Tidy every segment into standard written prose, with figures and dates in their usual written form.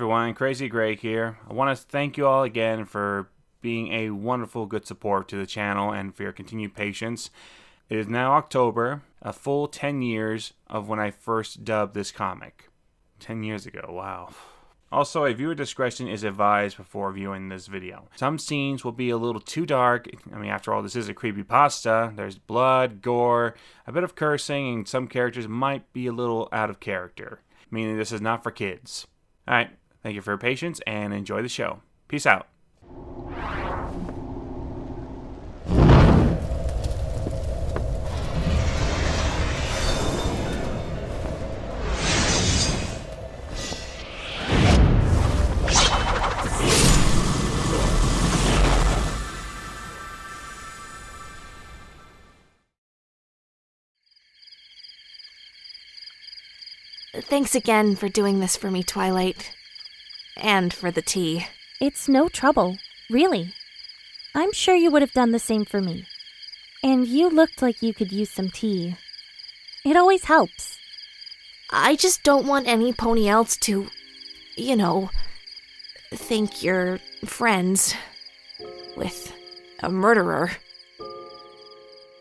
everyone, Crazy Greg here. I want to thank you all again for being a wonderful, good support to the channel and for your continued patience. It is now October, a full 10 years of when I first dubbed this comic. 10 years ago, wow. Also, a viewer discretion is advised before viewing this video. Some scenes will be a little too dark. I mean, after all, this is a creepypasta. There's blood, gore, a bit of cursing, and some characters might be a little out of character, meaning this is not for kids. Alright, thank you for your patience and enjoy the show. Peace out. Thanks again for doing this for me, Twilight. And for the tea. It's no trouble, really. I'm sure you would have done the same for me. And you looked like you could use some tea. It always helps. I just don't want any pony else to, think you're friends with a murderer.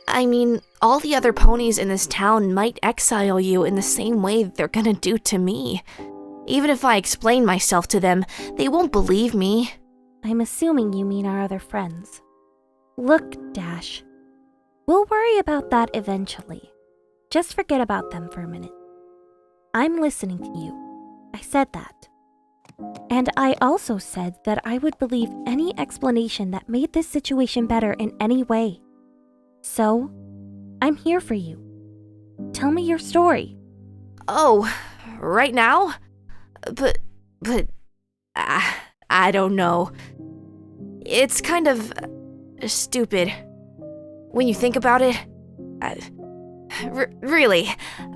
I mean, all the other ponies in this town might exile you in the same way they're gonna do to me. Even if I explain myself to them, they won't believe me. I'm assuming you mean our other friends. Look, Dash. We'll worry about that eventually. Just forget about them for a minute. I'm listening to you. I said that. And I also said that I would believe any explanation that made this situation better in any way. So, I'm here for you. Tell me your story. Oh, right now? But, I don't know. It's kind of stupid. When you think about it, really,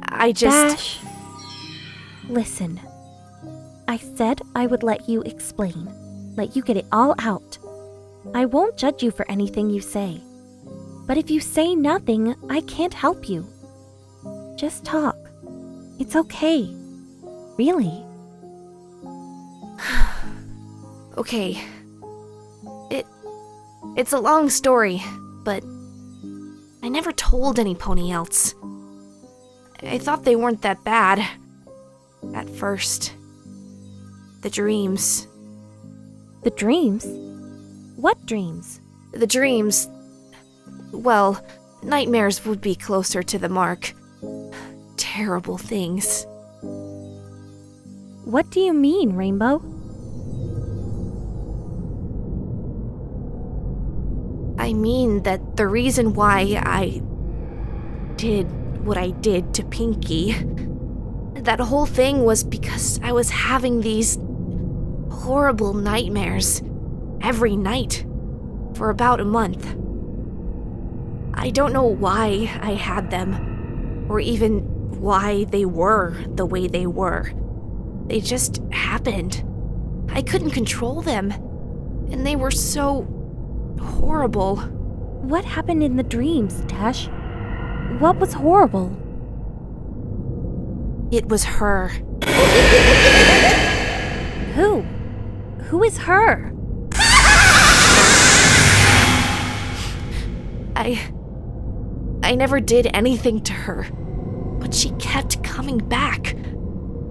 I just... Dash, listen. I said I would let you explain, let you get it all out. I won't judge you for anything you say. But if you say nothing, I can't help you. Just talk. It's okay. Really. Okay. It's a long story, but I never told any pony else. I thought they weren't that bad. At first. The dreams. The dreams? What dreams? The dreams... Well, nightmares would be closer to the mark. Terrible things. What do you mean, Rainbow? I mean that the reason why I did what I did to Pinkie, that whole thing was because I was having these horrible nightmares every night for about a month. I don't know why I had them, or even why they were the way they were. They just happened. I couldn't control them, and they were so horrible. What happened in the dreams, Dash? What was horrible? It was her. Who? Who is her? I never did anything to her, but she kept coming back.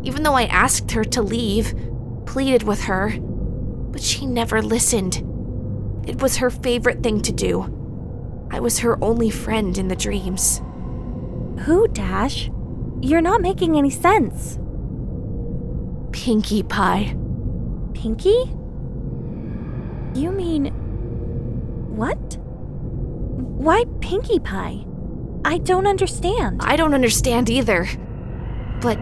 Even though I asked her to leave, pleaded with her, but she never listened. It was her favorite thing to do. I was her only friend in the dreams. Who, Dash? You're not making any sense. Pinkie Pie. Pinkie? You mean... what? Why Pinkie Pie? I don't understand. I don't understand either. But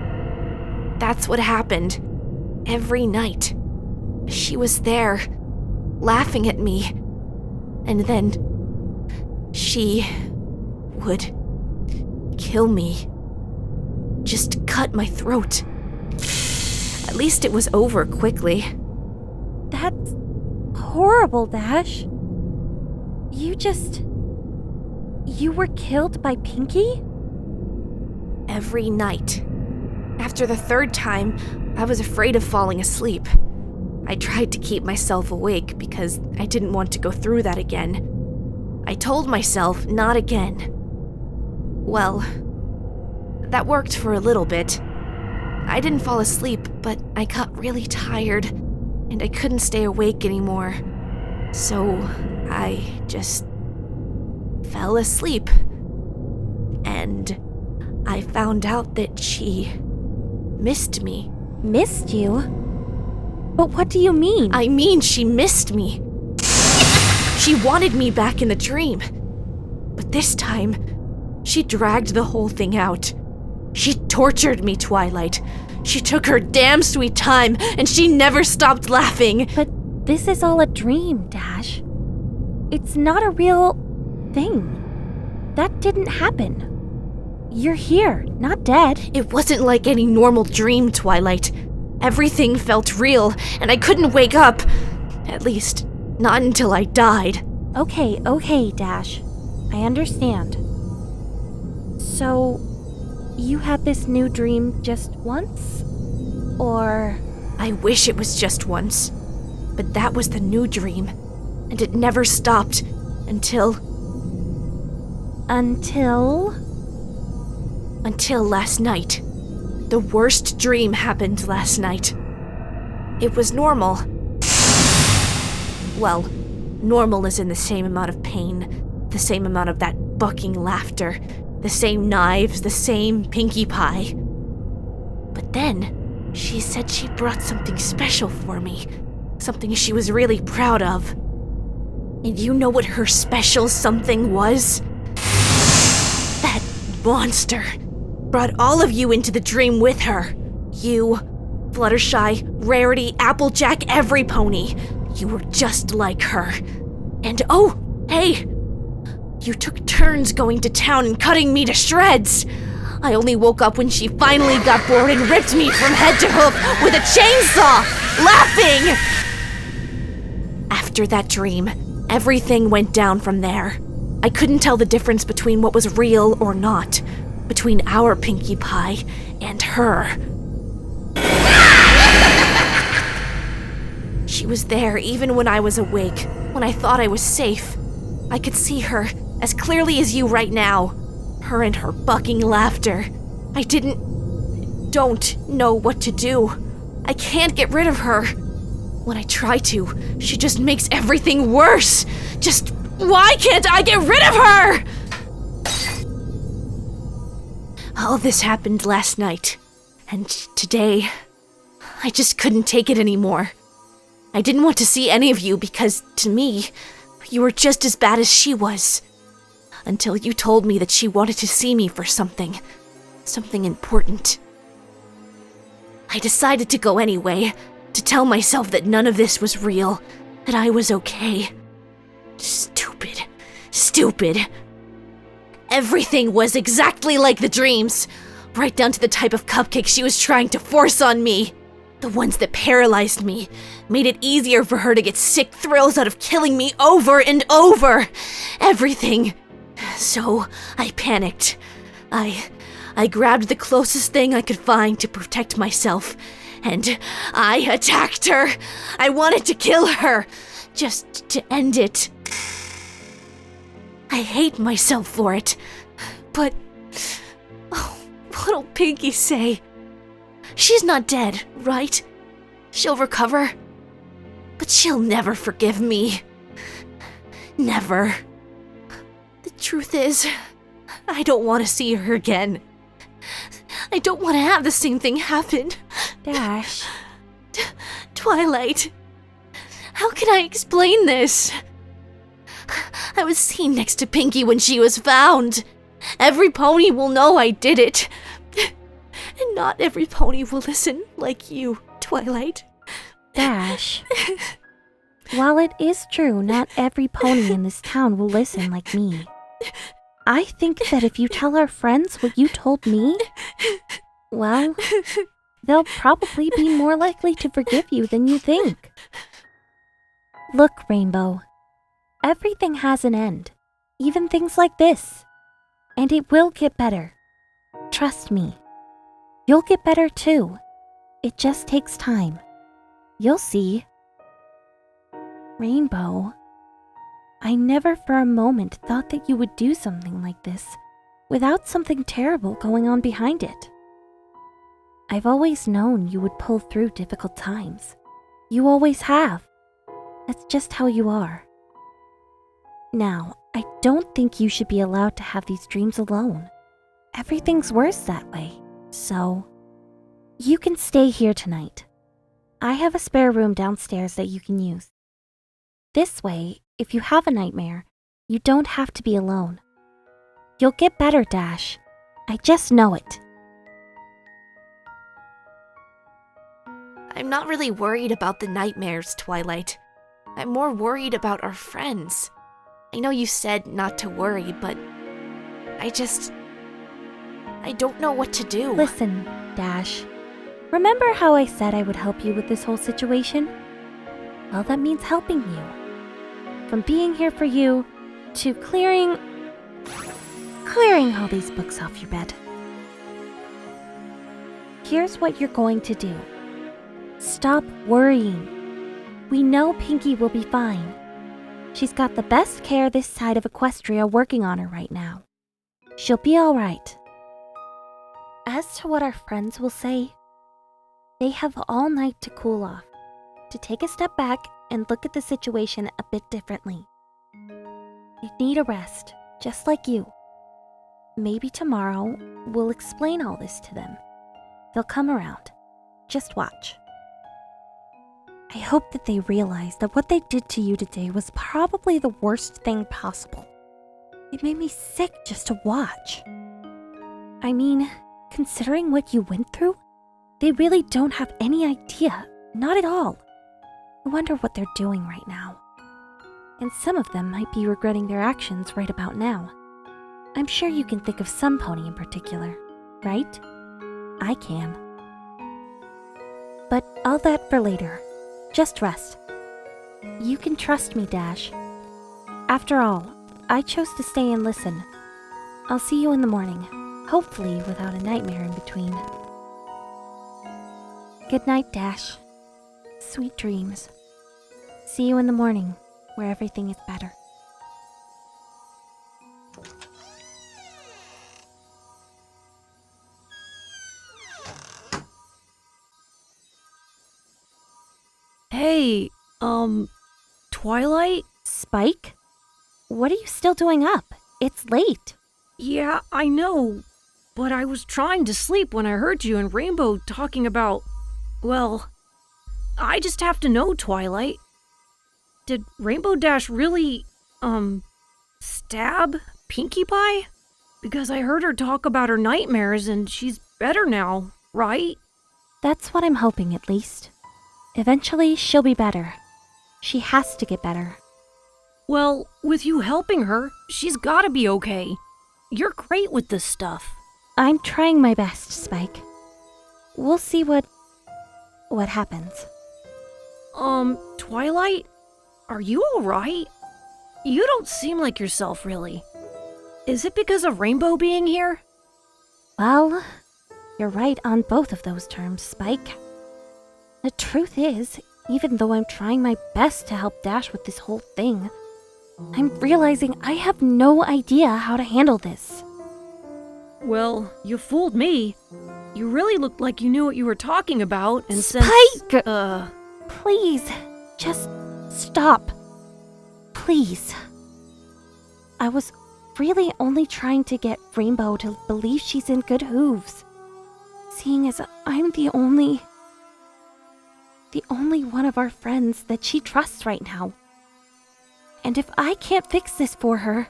that's what happened. Every night. She was there, laughing at me. And then she would kill me. Just cut my throat. At least it was over quickly. That's horrible, Dash. You were killed by Pinkie? Every night. After the third time, I was afraid of falling asleep. I tried to keep myself awake because I didn't want to go through that again. I told myself not again. Well, that worked for a little bit. I didn't fall asleep, but I got really tired, and I couldn't stay awake anymore. So I just fell asleep. And I found out that she missed me. Missed you? But what do you mean? I mean, she missed me. She wanted me back in the dream. But this time, she dragged the whole thing out. She tortured me, Twilight. She took her damn sweet time, and she never stopped laughing. But this is all a dream, Dash. It's not a real thing. That didn't happen. You're here, not dead. It wasn't like any normal dream, Twilight. Everything felt real, and I couldn't wake up. At least, not until I died. Okay, Dash. I understand. So, you had this new dream just once? Or... I wish it was just once. But that was the new dream. And it never stopped until... Until last night. The worst dream happened last night. It was normal. Well, normal is in the same amount of pain, the same amount of that bucking laughter, the same knives, the same Pinkie pie. But then, she said she brought something special for me, something she was really proud of. And you know what her special something was? That monster brought all of you into the dream with her. You, Fluttershy, Rarity, Applejack, every pony. You were just like her. And oh, hey! You took turns going to town and cutting me to shreds. I only woke up when she finally got bored and ripped me from head to hoof with a chainsaw, laughing! After that dream, everything went down from there. I couldn't tell the difference between what was real or not, between our Pinkie Pie and her. She was there even when I was awake, when I thought I was safe. I could see her as clearly as you right now. Her and her bucking laughter. I don't know what to do. I can't get rid of her. When I try to, she just makes everything worse. Just why can't I get rid of her? All this happened last night, and today, I just couldn't take it anymore. I didn't want to see any of you because, to me, you were just as bad as she was. Until you told me that she wanted to see me for something important. I decided to go anyway, to tell myself that none of this was real, that I was okay. Stupid. Everything was exactly like the dreams, right down to the type of cupcake she was trying to force on me. The ones that paralyzed me, made it easier for her to get sick thrills out of killing me over and over. Everything. So, I panicked. I grabbed the closest thing I could find to protect myself, and I attacked her. I wanted to kill her, just to end it. I hate myself for it, but what'll Pinkie say? She's not dead, right? She'll recover, but she'll never forgive me. Never. The truth is, I don't want to see her again. I don't want to have the same thing happen. Dash. Twilight. How can I explain this? I was seen next to Pinkie when she was found. Every pony will know I did it. And not every pony will listen like you, Twilight. Dash. While it is true not every pony in this town will listen like me, I think that if you tell our friends what you told me, well, they'll probably be more likely to forgive you than you think. Look, Rainbow, everything has an end, even things like this, and it will get better. Trust me, you'll get better too. It just takes time. You'll see. Rainbow, I never for a moment thought that you would do something like this without something terrible going on behind it. I've always known you would pull through difficult times. You always have. That's just how you are. Now, I don't think you should be allowed to have these dreams alone. Everything's worse that way, so you can stay here tonight. I have a spare room downstairs that you can use. This way, if you have a nightmare, you don't have to be alone. You'll get better, Dash. I just know it. I'm not really worried about the nightmares, Twilight. I'm more worried about our friends. I know you said not to worry, but I don't know what to do. Listen, Dash. Remember how I said I would help you with this whole situation? Well, that means helping you. From being here for you, to clearing all these books off your bed. Here's what you're going to do. Stop worrying. We know Pinkie will be fine. She's got the best care this side of Equestria working on her right now. She'll be alright. As to what our friends will say, they have all night to cool off, to take a step back and look at the situation a bit differently. They need a rest, just like you. Maybe tomorrow we'll explain all this to them. They'll come around. Just watch. I hope that they realize that what they did to you today was probably the worst thing possible. It made me sick just to watch. I mean, considering what you went through, they really don't have any idea, not at all. I wonder what they're doing right now. And some of them might be regretting their actions right about now. I'm sure you can think of some pony in particular, right? I can. But all that for later. Just rest. You can trust me, Dash. After all, I chose to stay and listen. I'll see you in the morning, hopefully without a nightmare in between. Good night, Dash. Sweet dreams. See you in the morning, where everything is better. Hey, Twilight? Spike? What are you still doing up? It's late. Yeah, I know, but I was trying to sleep when I heard you and Rainbow talking about, well, I just have to know, Twilight. Did Rainbow Dash really, stab Pinkie Pie? Because I heard her talk about her nightmares and she's better now, right? That's what I'm hoping, at least. Eventually, she'll be better. She has to get better. Well, with you helping her, she's gotta be okay. You're great with this stuff. I'm trying my best, Spike. We'll see what happens. Twilight? Are you alright? You don't seem like yourself, really. Is it because of Rainbow being here? Well, you're right on both of those terms, Spike. The truth is, even though I'm trying my best to help Dash with this whole thing, I'm realizing I have no idea how to handle this. Well, you fooled me. You really looked like you knew what you were talking about, and Spike! Please, just stop. Please. I was really only trying to get Rainbow to believe she's in good hooves. Seeing as I'm the only one of our friends that she trusts right now. And if I can't fix this for her,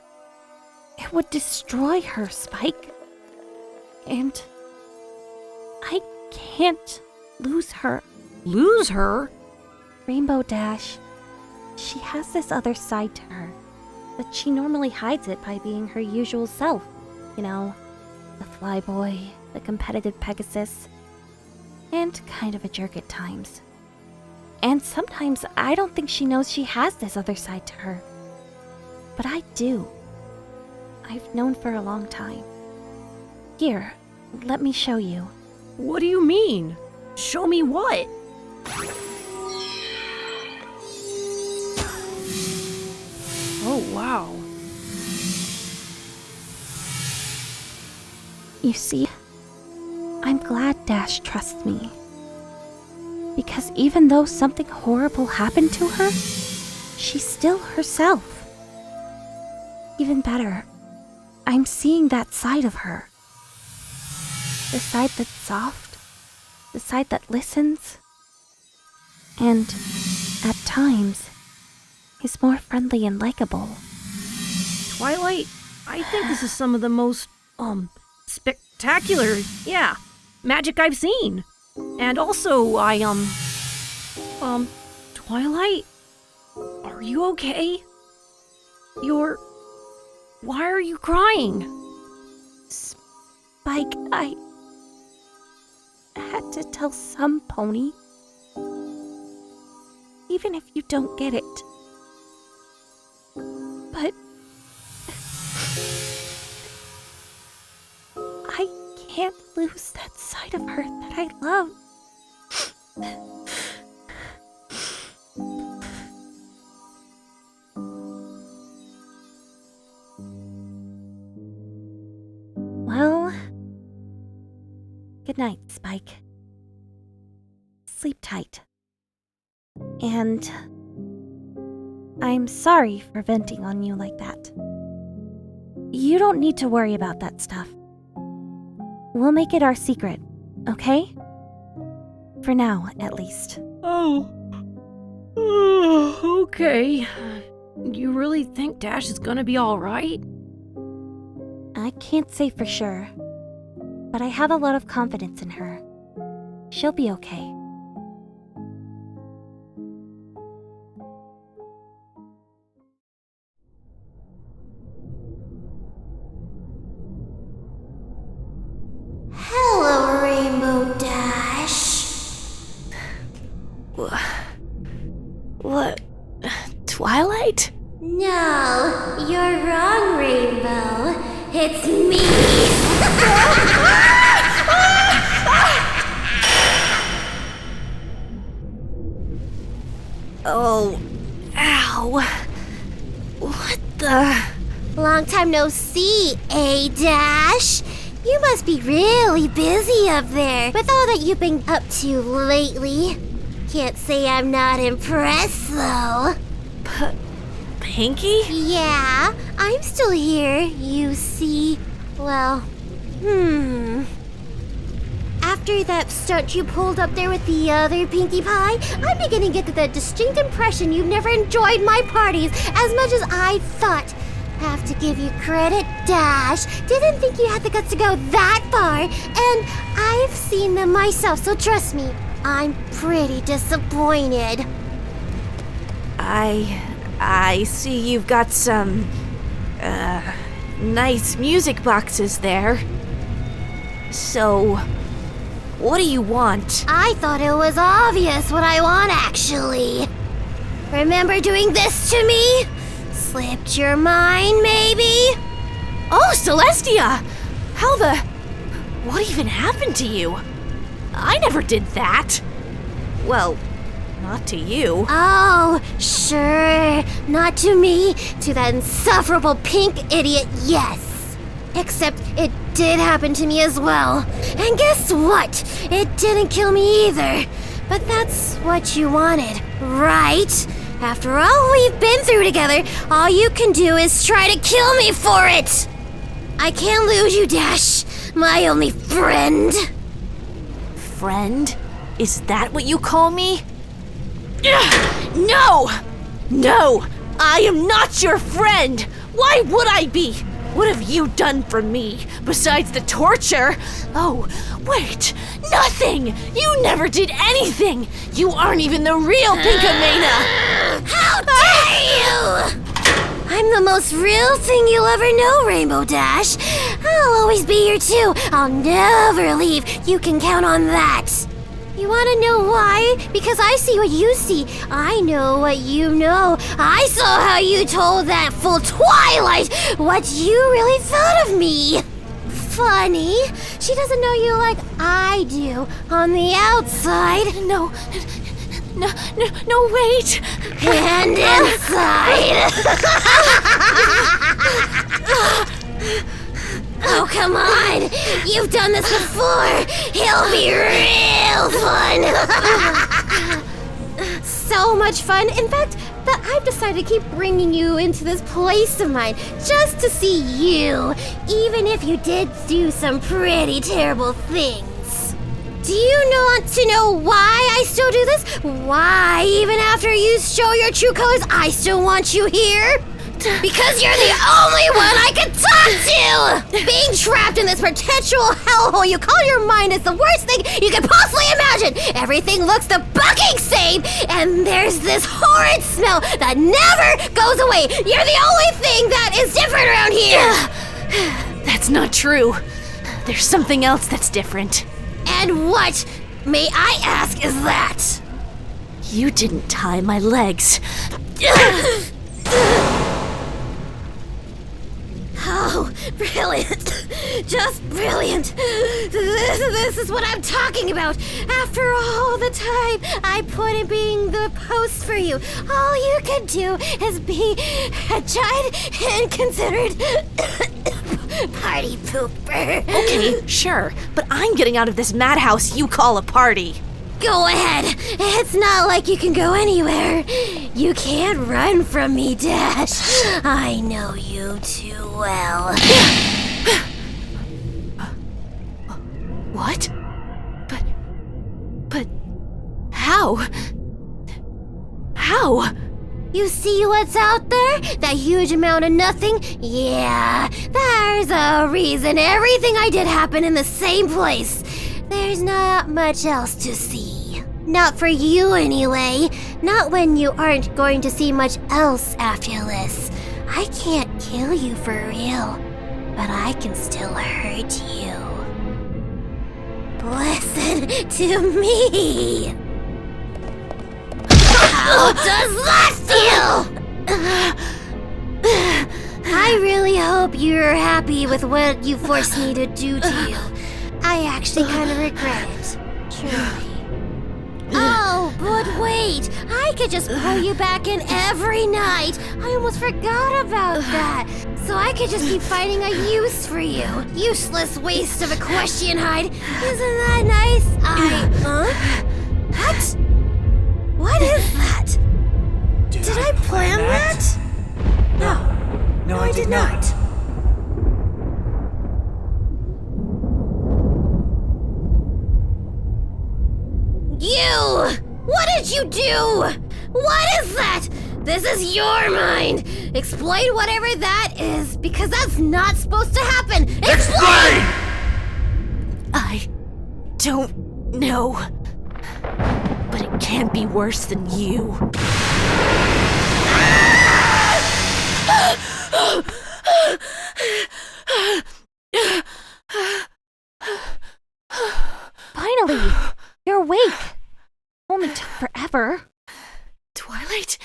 it would destroy her, Spike. And I can't lose her. Lose her? Rainbow Dash, she has this other side to her, but she normally hides it by being her usual self. You know, the flyboy, the competitive Pegasus, and kind of a jerk at times. And sometimes I don't think she knows she has this other side to her. But I do. I've known for a long time. Here, let me show you. What do you mean? Show me what? Oh, wow. You see, I'm glad Dash trusts me. Because even though something horrible happened to her, she's still herself. Even better, I'm seeing that side of her. The side that's soft, the side that listens, and, at times, is more friendly and likable. Twilight, I think this is some of the most, spectacular, magic I've seen. And also, Twilight? Are you okay? Why are you crying? Spike, I had to tell some pony. Even if you don't get it. But I can't lose that side of her that I love. Well, good night, Spike. Sleep tight. And I'm sorry for venting on you like that. You don't need to worry about that stuff. We'll make it our secret, okay? For now, at least. Oh, okay. You really think Dash is gonna be alright? I can't say for sure, but I have a lot of confidence in her. She'll be okay. Hello, Rainbow Dash. What? Twilight? No, you're wrong, Rainbow. It's me. Oh, ow. What the? Long time no see, Dash? You must be really busy up there with all that you've been up to lately. Can't say I'm not impressed, though. Pinkie? Yeah, I'm still here, you see. Well, After that stunt you pulled up there with the other Pinkie Pie, I'm beginning to get the distinct impression you've never enjoyed my parties as much as I thought. Have to give you credit, Dash. Didn't think you had the guts to go that far, and I've seen them myself, so trust me, I'm pretty disappointed. I see you've got some, nice music boxes there. So, what do you want? I thought it was obvious what I want, actually. Remember doing this to me? Slipped your mind, maybe? Oh, Celestia! What even happened to you? I never did that. Well, not to you. Oh, sure. Not to me. To that insufferable pink idiot, yes. Except it did happen to me as well. And guess what? It didn't kill me either. But that's what you wanted, right? After all we've been through together, all you can do is try to kill me for it. I can't lose you, Dash. My only friend. Friend? Is that what you call me? No! No! I am not your friend! Why would I be? What have you done for me, besides the torture? Oh, wait! Nothing! You never did anything! You aren't even the real Pinkamena! How dare you! I'm the most real thing you'll ever know, Rainbow Dash. I'll always be here too. I'll never leave. You can count on that. You want to know why? Because I see what you see. I know what you know. I saw how you told that fool Twilight what you really thought of me. funny. She doesn't know you like I do on the outside. No, wait. And inside. Oh, come on. You've done this before. It'll be real fun. So much fun. In fact, that I've decided to keep bringing you into this place of mine just to see you, even if you did do some pretty terrible things. Do you want to know why I still do this? Why, even after you show your true colors, I still want you here? Because you're the only one I can talk to! Being trapped in this perpetual hellhole you call your mind is the worst thing you could possibly imagine! Everything looks the bucking same, and there's this horrid smell that never goes away! You're the only thing that is different around here! That's not true. There's something else that's different. And what, may I ask, is that? You didn't tie my legs. Oh, brilliant. Just brilliant. This is what I'm talking about. After all the time I put in being the host for you, all you can do is be a giant and considered party pooper. Okay, sure, but I'm getting out of this madhouse you call a party. Go ahead. It's not like you can go anywhere. You can't run from me, Dash. I know you too well. What? But how? How? You see what's out there? That huge amount of nothing? Yeah, there's a reason everything I did happened in the same place. There's not much else to see. Not for you, anyway. Not when you aren't going to see much else after this. I can't kill you for real, but I can still hurt you. Listen to me. How does that feel? I really hope you're happy with what you forced me to do to you. I actually kind of regret it. Truly. Oh, but wait! I could just pull you back in every night! I almost forgot about that! So I could just keep finding a use for you! Useless waste of equestrian hide! Isn't that nice? What? What is that? Did I plan that? No, I did not. You! What did you do? What is that? This is your mind. Explain whatever that is, because that's not supposed to happen. Explain! I don't know. But it can't be worse than you. Finally, you're awake. Only took forever. Twilight?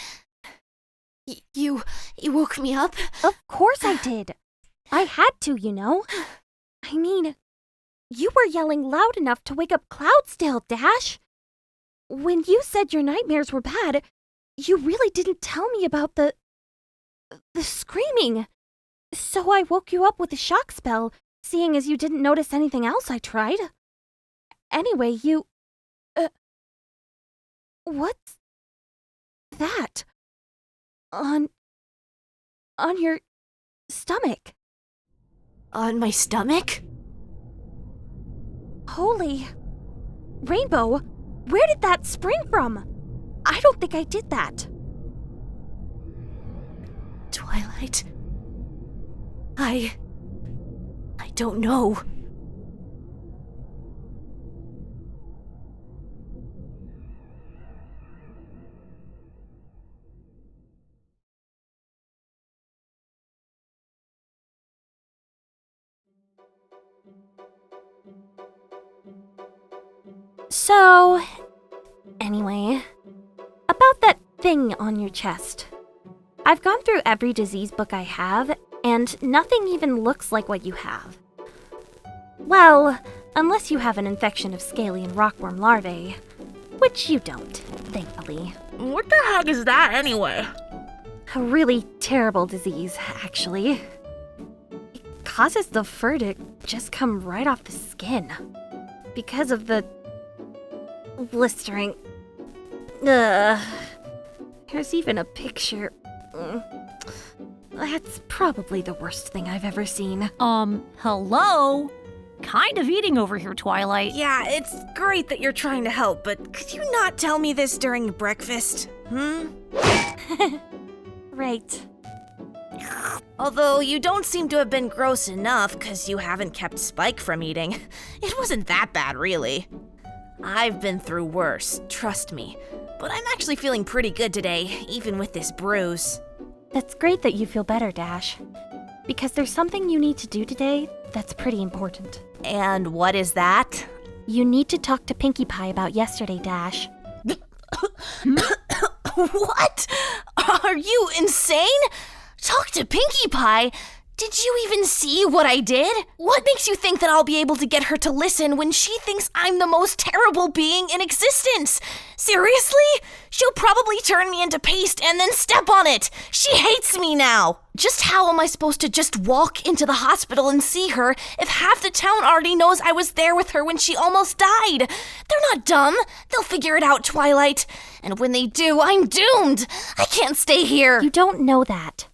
You woke me up? Of course I did. I had to, you know. I mean, you were yelling loud enough to wake up Cloudsdale, Dash. When you said your nightmares were bad, you really didn't tell me about the screaming. So I woke you up with a shock spell, seeing as you didn't notice anything else I tried. Anyway, you... what's that? On your stomach. On my stomach? Holy... Rainbow, where did that spring from? I don't think I did that. Twilight? I don't know. So, anyway, about that thing on your chest. I've gone through every disease book I have, and nothing even looks like what you have. Well, unless you have an infection of scaly and rockworm larvae. Which you don't, thankfully. What the heck is that anyway? A really terrible disease, actually. It causes the fur to just come right off the skin. Because of the blistering. Ugh. There's even a picture. That's probably the worst thing I've ever seen. Hello? Kind of eating over here, Twilight. Yeah, it's great that you're trying to help, but could you not tell me this during breakfast? Right. Although you don't seem to have been gross enough because you haven't kept Spike from eating. It wasn't that bad, really. I've been through worse, trust me. But I'm actually feeling pretty good today, even with this bruise. That's great that you feel better, Dash. Because there's something you need to do today that's pretty important. And what is that? You need to talk to Pinkie Pie about yesterday, Dash. What? Are you insane? Talk to Pinkie Pie? Did you even see what I did? What makes you think that I'll be able to get her to listen when she thinks I'm the most terrible being in existence? Seriously? She'll probably turn me into paste and then step on it. She hates me now. Just how am I supposed to just walk into the hospital and see her if half the town already knows I was there with her when she almost died? They're not dumb. They'll figure it out, Twilight. And when they do, I'm doomed. I can't stay here. You don't know that.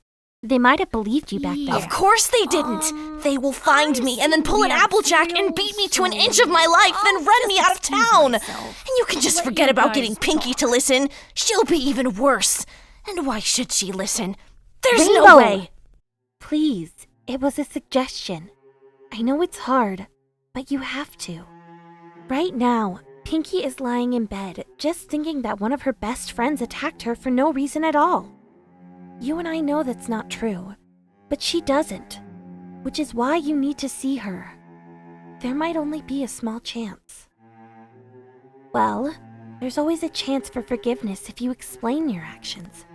They might have believed you back then. Of course they didn't. They will find me and then pull an Applejack and beat me to an inch of my life, then run me out of town. And you can just forget about getting Pinkie to listen. She'll be even worse. And why should she listen? There's no way. Please, it was a suggestion. I know it's hard, but you have to. Right now, Pinkie is lying in bed, just thinking that one of her best friends attacked her for no reason at all. You and I know that's not true, but she doesn't, which is why you need to see her. There might only be a small chance. Well, there's always a chance for forgiveness if you explain your actions.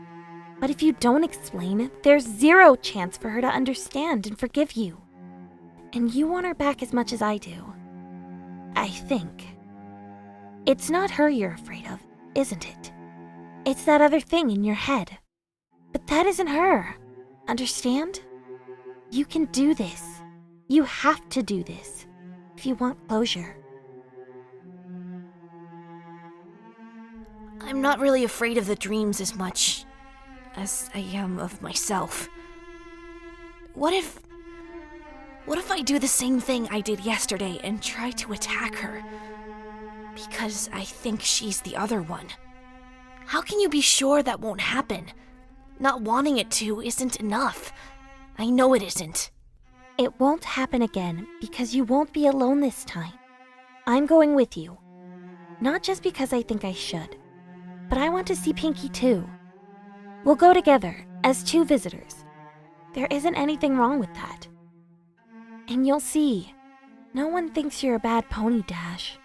But if you don't explain, there's zero chance for her to understand and forgive you. And you want her back as much as I do. I think. It's not her you're afraid of, isn't it? It's that other thing in your head. But that isn't her. Understand? You can do this. You have to do this if you want closure. I'm not really afraid of the dreams as much as I am of myself. What if I do the same thing I did yesterday and try to attack her? Because I think she's the other one. How can you be sure that won't happen? Not wanting it to isn't enough. I know it isn't. It won't happen again because you won't be alone this time. I'm going with you. Not just because I think I should, but I want to see Pinkie too. We'll go together as two visitors. There isn't anything wrong with that. And you'll see, no one thinks you're a bad pony, Dash.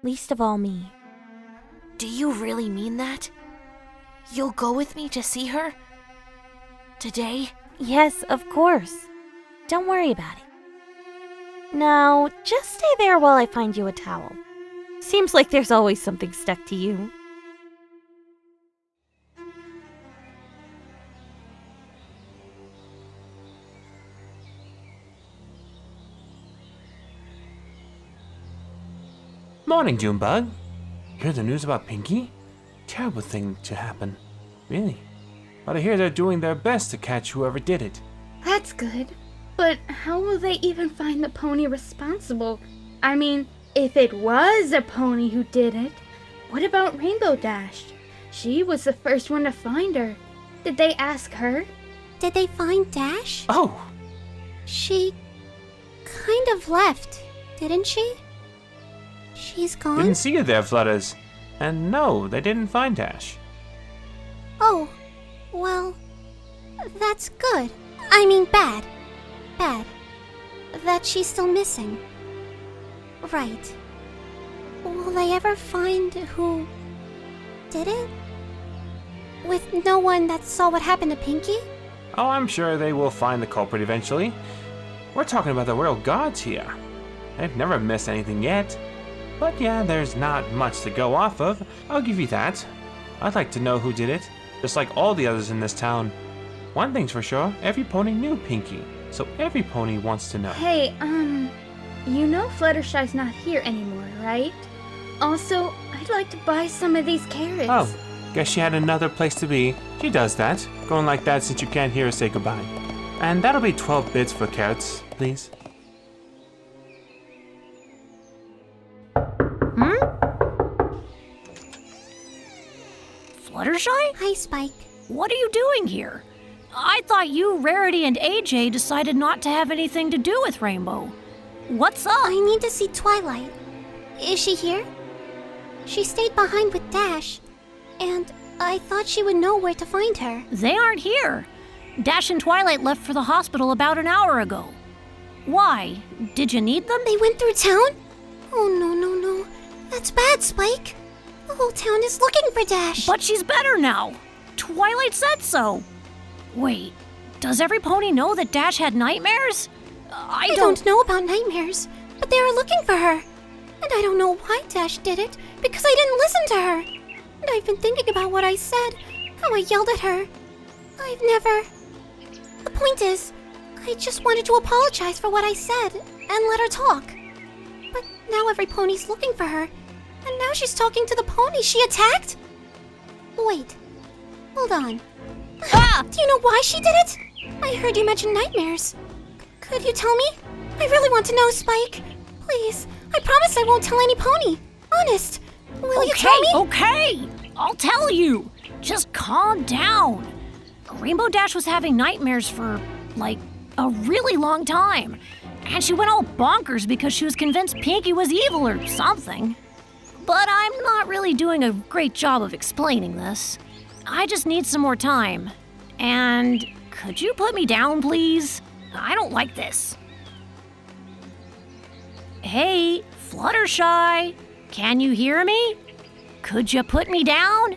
Least of all me. Do you really mean that? You'll go with me to see her? Today? Yes, of course. Don't worry about it. Now, just stay there while I find you a towel. Seems like there's always something stuck to you. Morning, Junebug. Hear the news about Pinkie? Terrible thing to happen. Really. But I hear they're doing their best to catch whoever did it. That's good. But how will they even find the pony responsible? I mean, if it was a pony who did it, what about Rainbow Dash? She was the first one to find her. Did they ask her? Did they find Dash? Oh! She kind of left, didn't she? She's gone? Didn't see you there, Flutters. And no, they didn't find Dash. Oh, well, that's good. I mean bad. Bad. That she's still missing. Right. Will they ever find who did it? With no one that saw what happened to Pinkie? Oh, I'm sure they will find the culprit eventually. We're talking about the royal gods here. I've never missed anything yet. But yeah, there's not much to go off of. I'll give you that. I'd like to know who did it, just like all the others in this town. One thing's for sure, every pony knew Pinkie, so every pony wants to know. Hey, you know Fluttershy's not here anymore, right? Also, I'd like to buy some of these carrots. Oh, guess she had another place to be. She does that, going like that since you can't hear her say goodbye. And that'll be 12 bits for carrots, please. Fluttershy? Hi, Spike. What are you doing here? I thought you, Rarity, and AJ decided not to have anything to do with Rainbow. What's up? I need to see Twilight. Is she here? She stayed behind with Dash, and I thought she would know where to find her. They aren't here. Dash and Twilight left for the hospital about an hour ago. Why? Did you need them? They went through town? Oh, no. That's bad, Spike. The whole town is looking for Dash. But she's better now. Twilight said so. Wait, does every pony know that Dash had nightmares? I don't know about nightmares, but they are looking for her. And I don't know why Dash did it, because I didn't listen to her. And I've been thinking about what I said, how I yelled at her. I've never... The point is, I just wanted to apologize for what I said and let her talk. But now every pony's looking for her, and now she's talking to the pony she attacked? Wait, hold on. Do you know why she did it? I heard you mention nightmares. Could you tell me? I really want to know, Spike. Please, I promise I won't tell any pony. Honest. Will you tell me? Okay, I'll tell you. Just calm down. Rainbow Dash was having nightmares for, like, a really long time. And she went all bonkers because she was convinced Pinkie was evil or something. But I'm not really doing a great job of explaining this. I just need some more time. And could you put me down, please? I don't like this. Hey, Fluttershy, can you hear me? Could you put me down?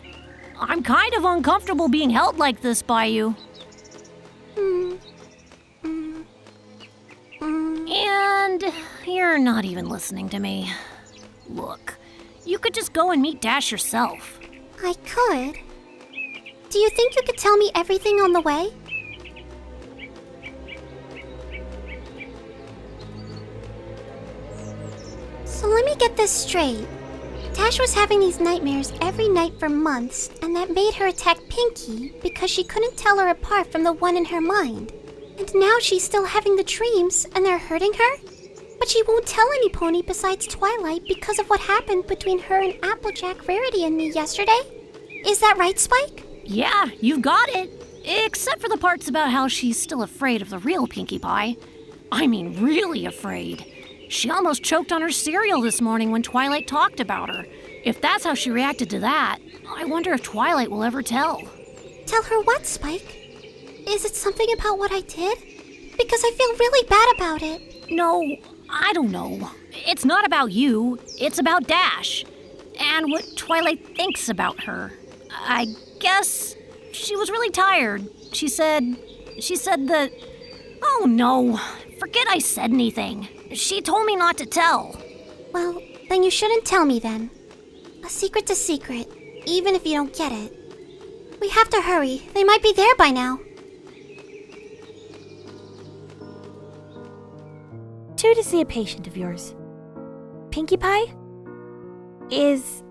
I'm kind of uncomfortable being held like this by you. And you're not even listening to me. Look, you could just go and meet Dash yourself. I could. Do you think you could tell me everything on the way? So let me get this straight. Dash was having these nightmares every night for months, and that made her attack Pinkie because she couldn't tell her apart from the one in her mind. And now she's still having the dreams, and they're hurting her? But she won't tell any pony besides Twilight because of what happened between her and Applejack, Rarity, and me yesterday? Is that right, Spike? Yeah, you've got it. Except for the parts about how she's still afraid of the real Pinkie Pie. I mean, really afraid. She almost choked on her cereal this morning when Twilight talked about her. If that's how she reacted to that, I wonder if Twilight will ever tell. Tell her what, Spike? Is it something about what I did? Because I feel really bad about it. No, I don't know. It's not about you. It's about Dash. And what Twilight thinks about her. I guess she was really tired. She said that... Oh no, forget I said anything. She told me not to tell. Well, then you shouldn't tell me then. A secret's a secret, even if you don't get it. We have to hurry. They might be there by now. To see a patient of yours. Pinkie Pie? Is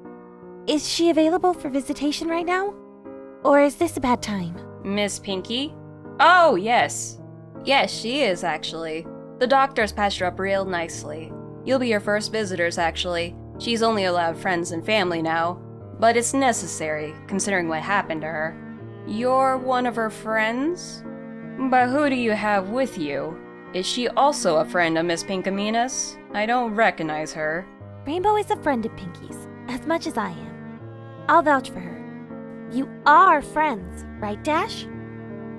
she available for visitation right now? Or is this a bad time? Miss Pinkie? Oh, yes. Yes, she is, actually. The doctor's patched her up real nicely. You'll be her first visitors, actually. She's only allowed friends and family now. But it's necessary, considering what happened to her. You're one of her friends? But who do you have with you? Is she also a friend of Miss Pinkamena's? I don't recognize her. Rainbow is a friend of Pinkie's, as much as I am. I'll vouch for her. You are friends, right, Dash?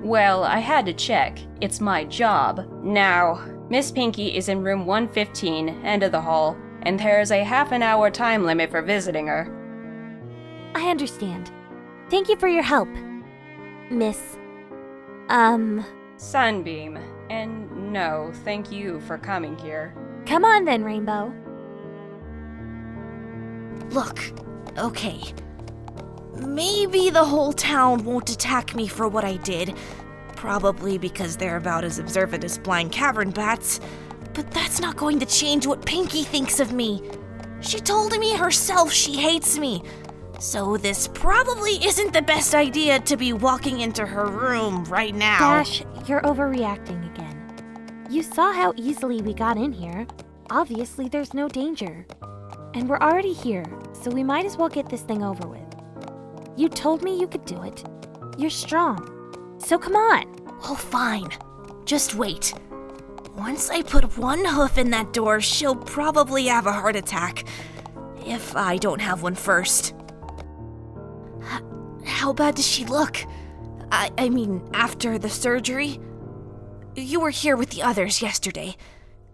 Well, I had to check. It's my job. Now, Miss Pinkie is in room 115, end of the hall, and there's a half an hour time limit for visiting her. I understand. Thank you for your help, Miss... Sunbeam. And no, thank you for coming here. Come on then, Rainbow. Look, okay. Maybe the whole town won't attack me for what I did. Probably because they're about as observant as blind cavern bats. But that's not going to change what Pinkie thinks of me. She told me herself she hates me. So this probably isn't the best idea to be walking into her room right now. Dash, you're overreacting again. You saw how easily we got in here. Obviously, there's no danger. And we're already here, so we might as well get this thing over with. You told me you could do it. You're strong. So come on. Well, fine. Just wait. Once I put one hoof in that door, she'll probably have a heart attack. If I don't have one first. How bad does she look? I mean, after the surgery? You were here with the others yesterday.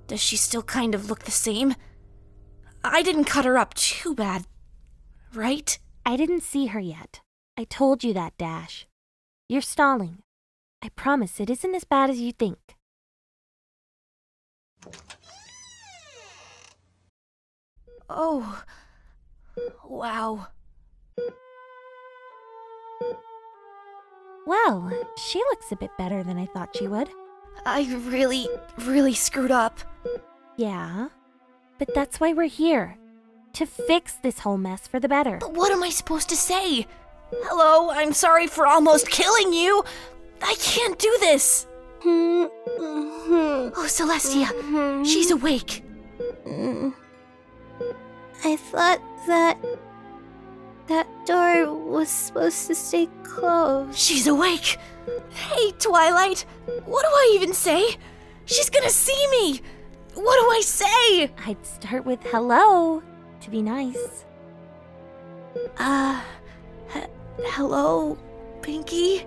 Does she still kind of look the same? I didn't cut her up too bad, right? I didn't see her yet. I told you that, Dash. You're stalling. I promise it isn't as bad as you think. Oh. Wow. Well, she looks a bit better than I thought she would. I really screwed up. Yeah, but that's why we're here. To fix this whole mess for the better. But what am I supposed to say? Hello, I'm sorry for almost killing you. I can't do this. Oh, Celestia, she's awake. I thought that door was supposed to stay closed. She's awake. Hey, Twilight, what do I even say? She's gonna see me. What do I say? I'd start with hello, to be nice. Hello, Pinkie?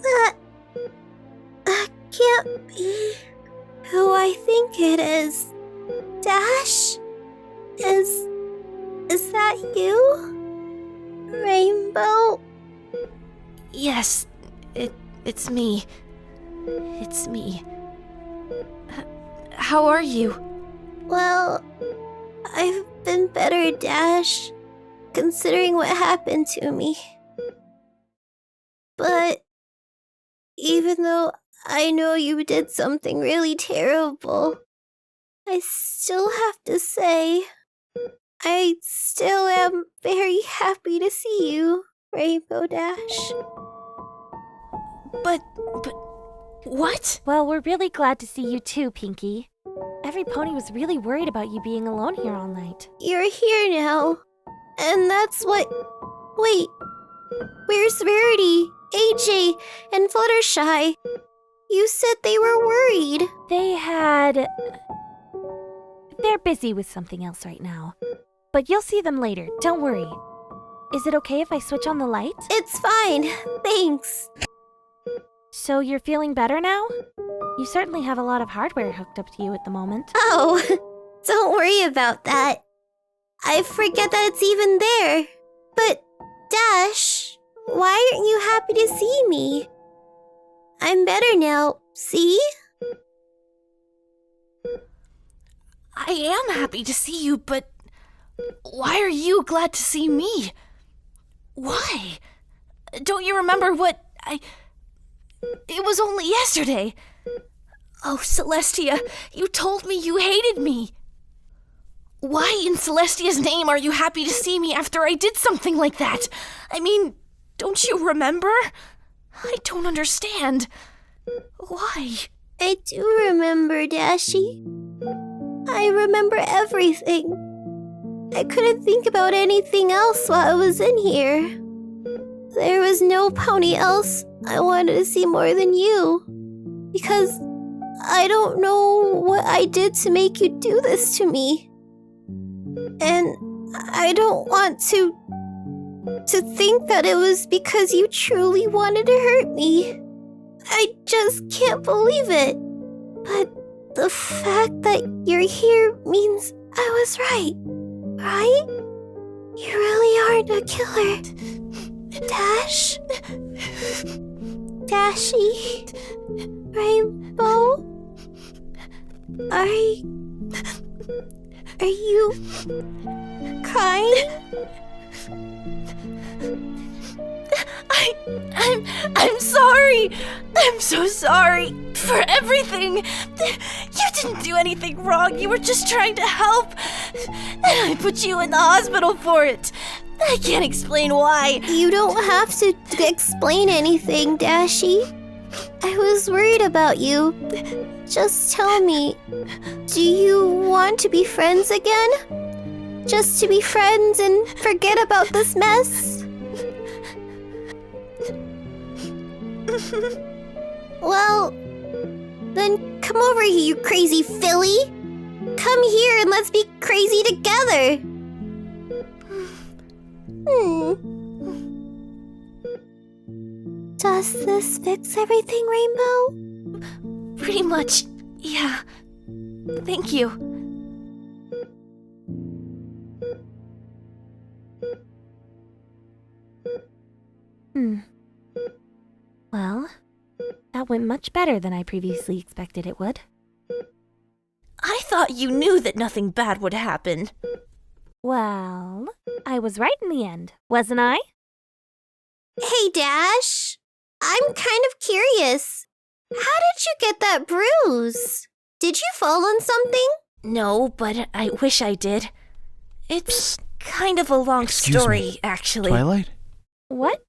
That can't be who I think it is. Dash? Is that you? Rainbow? Yes, it's me. It's me. How are you? Well, I've been better, Dash, considering what happened to me. But even though I know you did something really terrible, I still have to say, I still am very happy to see you, Rainbow Dash. But, what? Well, we're really glad to see you too, Pinkie. Every pony was really worried about you being alone here all night. You're here now, and that's what... Wait, where's Rarity, AJ, and Fluttershy? You said they were worried. They're busy with something else right now. But you'll see them later, don't worry. Is it okay if I switch on the light? It's fine, thanks. So you're feeling better now? You certainly have a lot of hardware hooked up to you at the moment. Oh, don't worry about that. I forget that it's even there. But, Dash, why aren't you happy to see me? I'm better now, see? I am happy to see you, but why are you glad to see me? Why? Don't you remember what It was only yesterday. Oh, Celestia, you told me you hated me. Why in Celestia's name are you happy to see me after I did something like that? I mean, don't you remember? I don't understand. Why? I do remember, Dashie. I remember everything. I couldn't think about anything else while I was in here. There was no pony else I wanted to see more than you. Because I don't know what I did to make you do this to me. And I don't want to think that it was because you truly wanted to hurt me. I just can't believe it. But the fact that you're here means I was right. Right? You really aren't a killer. Dash? Dashie? Rainbow? Are Are you crying? I'm sorry. I'm so sorry for everything. You didn't do anything wrong. You were just trying to help. And I put you in the hospital for it. I can't explain why. You don't have to explain anything, Dashy. I was worried about you. Just tell me, do you want to be friends again? Just to be friends and forget about this mess? Well, then come over here, you crazy filly. Come here and let's be crazy together. Does this fix everything, Rainbow? Pretty much, yeah. Thank you. Well, that went much better than I previously expected it would. I thought you knew that nothing bad would happen. Well, I was right in the end, wasn't I? Hey, Dash. I'm kind of curious. How did you get that bruise? Did you fall on something? No, but I wish I did. It's kind of a long Excuse story, me. actually. Twilight? What?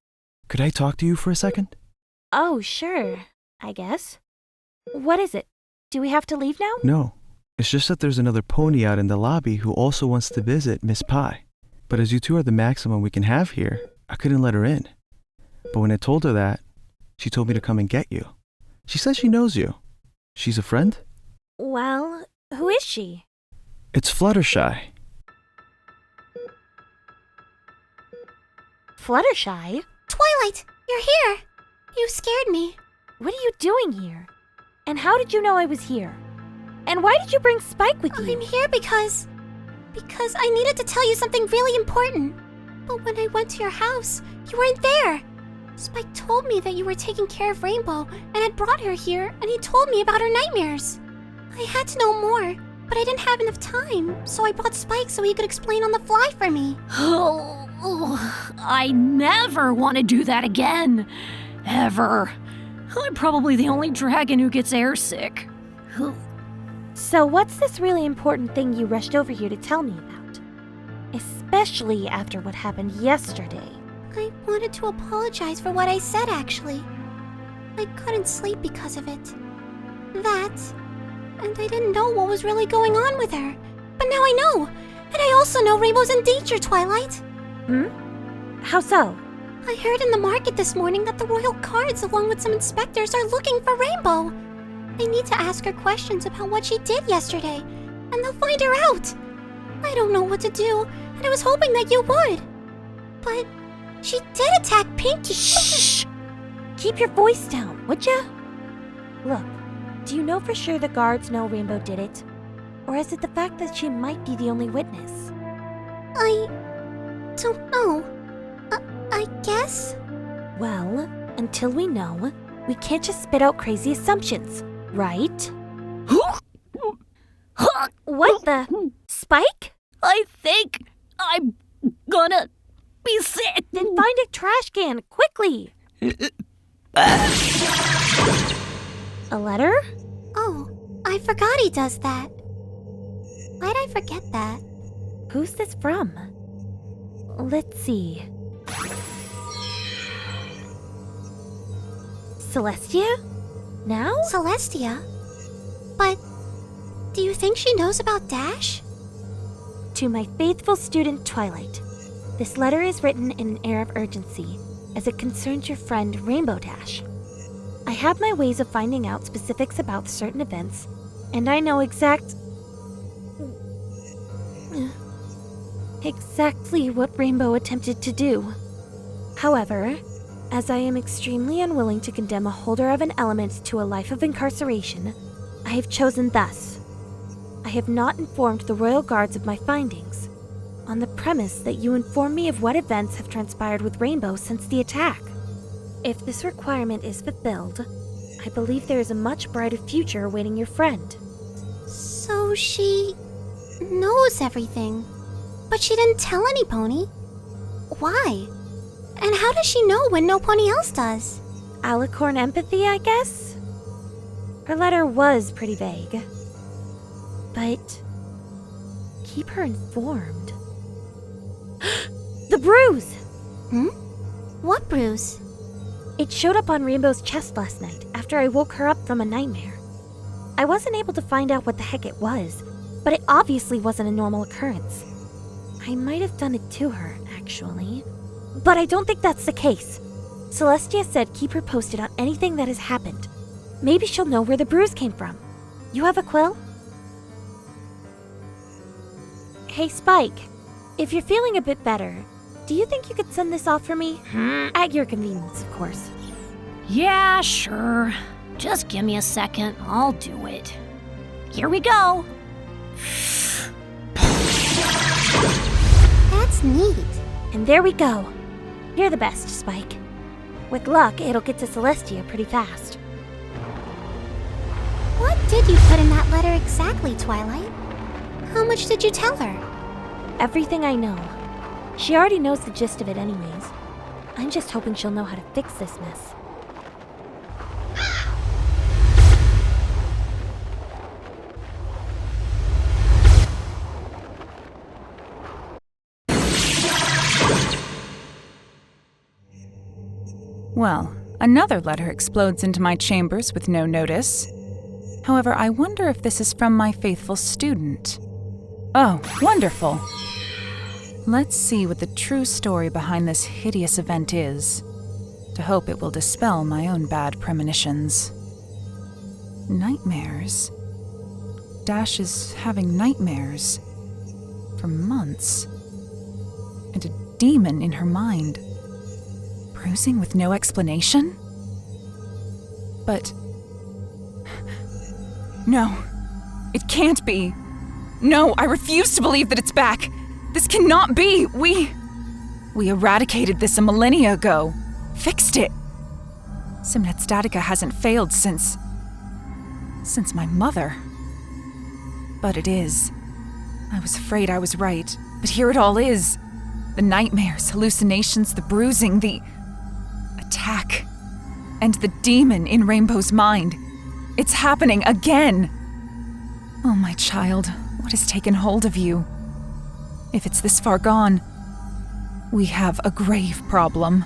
Could I talk to you for a second? Oh, sure, I guess. What is it? Do we have to leave now? No. It's just that there's another pony out in the lobby who also wants to visit Miss Pie. But as you two are the maximum we can have here, I couldn't let her in. But when I told her that, she told me to come and get you. She says she knows you. She's a friend? Well, who is she? It's Fluttershy. Fluttershy? Twilight, you're here. You scared me. What are you doing here? And how did you know I was here? And why did you bring Spike with you? I'm here because I needed to tell you something really important. But when I went to your house, you weren't there. Spike told me that you were taking care of Rainbow and had brought her here, and he told me about her nightmares. I had to know more, but I didn't have enough time, so I brought Spike so he could explain on the fly for me. Oh, I never want to do that again. Ever. I'm probably the only dragon who gets airsick. So what's this really important thing you rushed over here to tell me about? Especially after what happened yesterday. I wanted to apologize for what I said, actually. I couldn't sleep because of it. That, and I didn't know what was really going on with her. But now I know! And I also know Rainbow's in danger, Twilight! How so? I heard in the market this morning that the royal guards, along with some inspectors, are looking for Rainbow. I need to ask her questions about what she did yesterday, and they'll find her out. I don't know what to do, and I was hoping that you would. But she did attack Pinkie. Shh! Keep your voice down, would ya? Look, do you know for sure the guards know Rainbow did it? Or is it the fact that she might be the only witness? I don't know. I guess? Well, until we know, we can't just spit out crazy assumptions, right? What the? Spike? I think I'm gonna be sick. Then find a trash can, quickly! A letter? Oh, I forgot he does that. Why'd I forget that? Who's this from? Let's see. Celestia? Now? Celestia? But do you think she knows about Dash? To my faithful student Twilight, this letter is written in an air of urgency, as it concerns your friend Rainbow Dash. I have my ways of finding out specifics about certain events, and I know exactly what Rainbow attempted to do. However, as I am extremely unwilling to condemn a holder of an element to a life of incarceration, I have chosen thus. I have not informed the royal guards of my findings, on the premise that you inform me of what events have transpired with Rainbow since the attack. If this requirement is fulfilled, I believe there is a much brighter future awaiting your friend. So she knows everything. But she didn't tell any pony. Why? And how does she know when no pony else does? Alicorn empathy, I guess? Her letter was pretty vague. But keep her informed. The bruise! What bruise? It showed up on Rainbow's chest last night after I woke her up from a nightmare. I wasn't able to find out what the heck it was, but it obviously wasn't a normal occurrence. I might have done it to her, actually. But I don't think that's the case. Celestia said keep her posted on anything that has happened. Maybe she'll know where the bruise came from. You have a quill? Hey, Spike. If you're feeling a bit better, do you think you could send this off for me? At your convenience, of course. Yeah, sure. Just give me a second. I'll do it. Here we go. That's neat. And there we go. You're the best, Spike. With luck, it'll get to Celestia pretty fast. What did you put in that letter exactly, Twilight? How much did you tell her? Everything I know. She already knows the gist of it anyways. I'm just hoping she'll know how to fix this mess. Well, another letter explodes into my chambers with no notice. However, I wonder if this is from my faithful student. Oh, wonderful! Let's see what the true story behind this hideous event is, to hope it will dispel my own bad premonitions. Nightmares? Dash is having nightmares. For months. And a demon in her mind. Bruising with no explanation? But... No. It can't be. No, I refuse to believe that it's back. This cannot be. We eradicated this a millennia ago. Fixed it. Simnet Statica hasn't failed since my mother. But it is. I was afraid I was right, but here it all is. The nightmares, hallucinations, the bruising, the attack, and the demon in Rainbow's mind. It's happening again. Oh, my child, what has taken hold of you? If it's this far gone, we have a grave problem.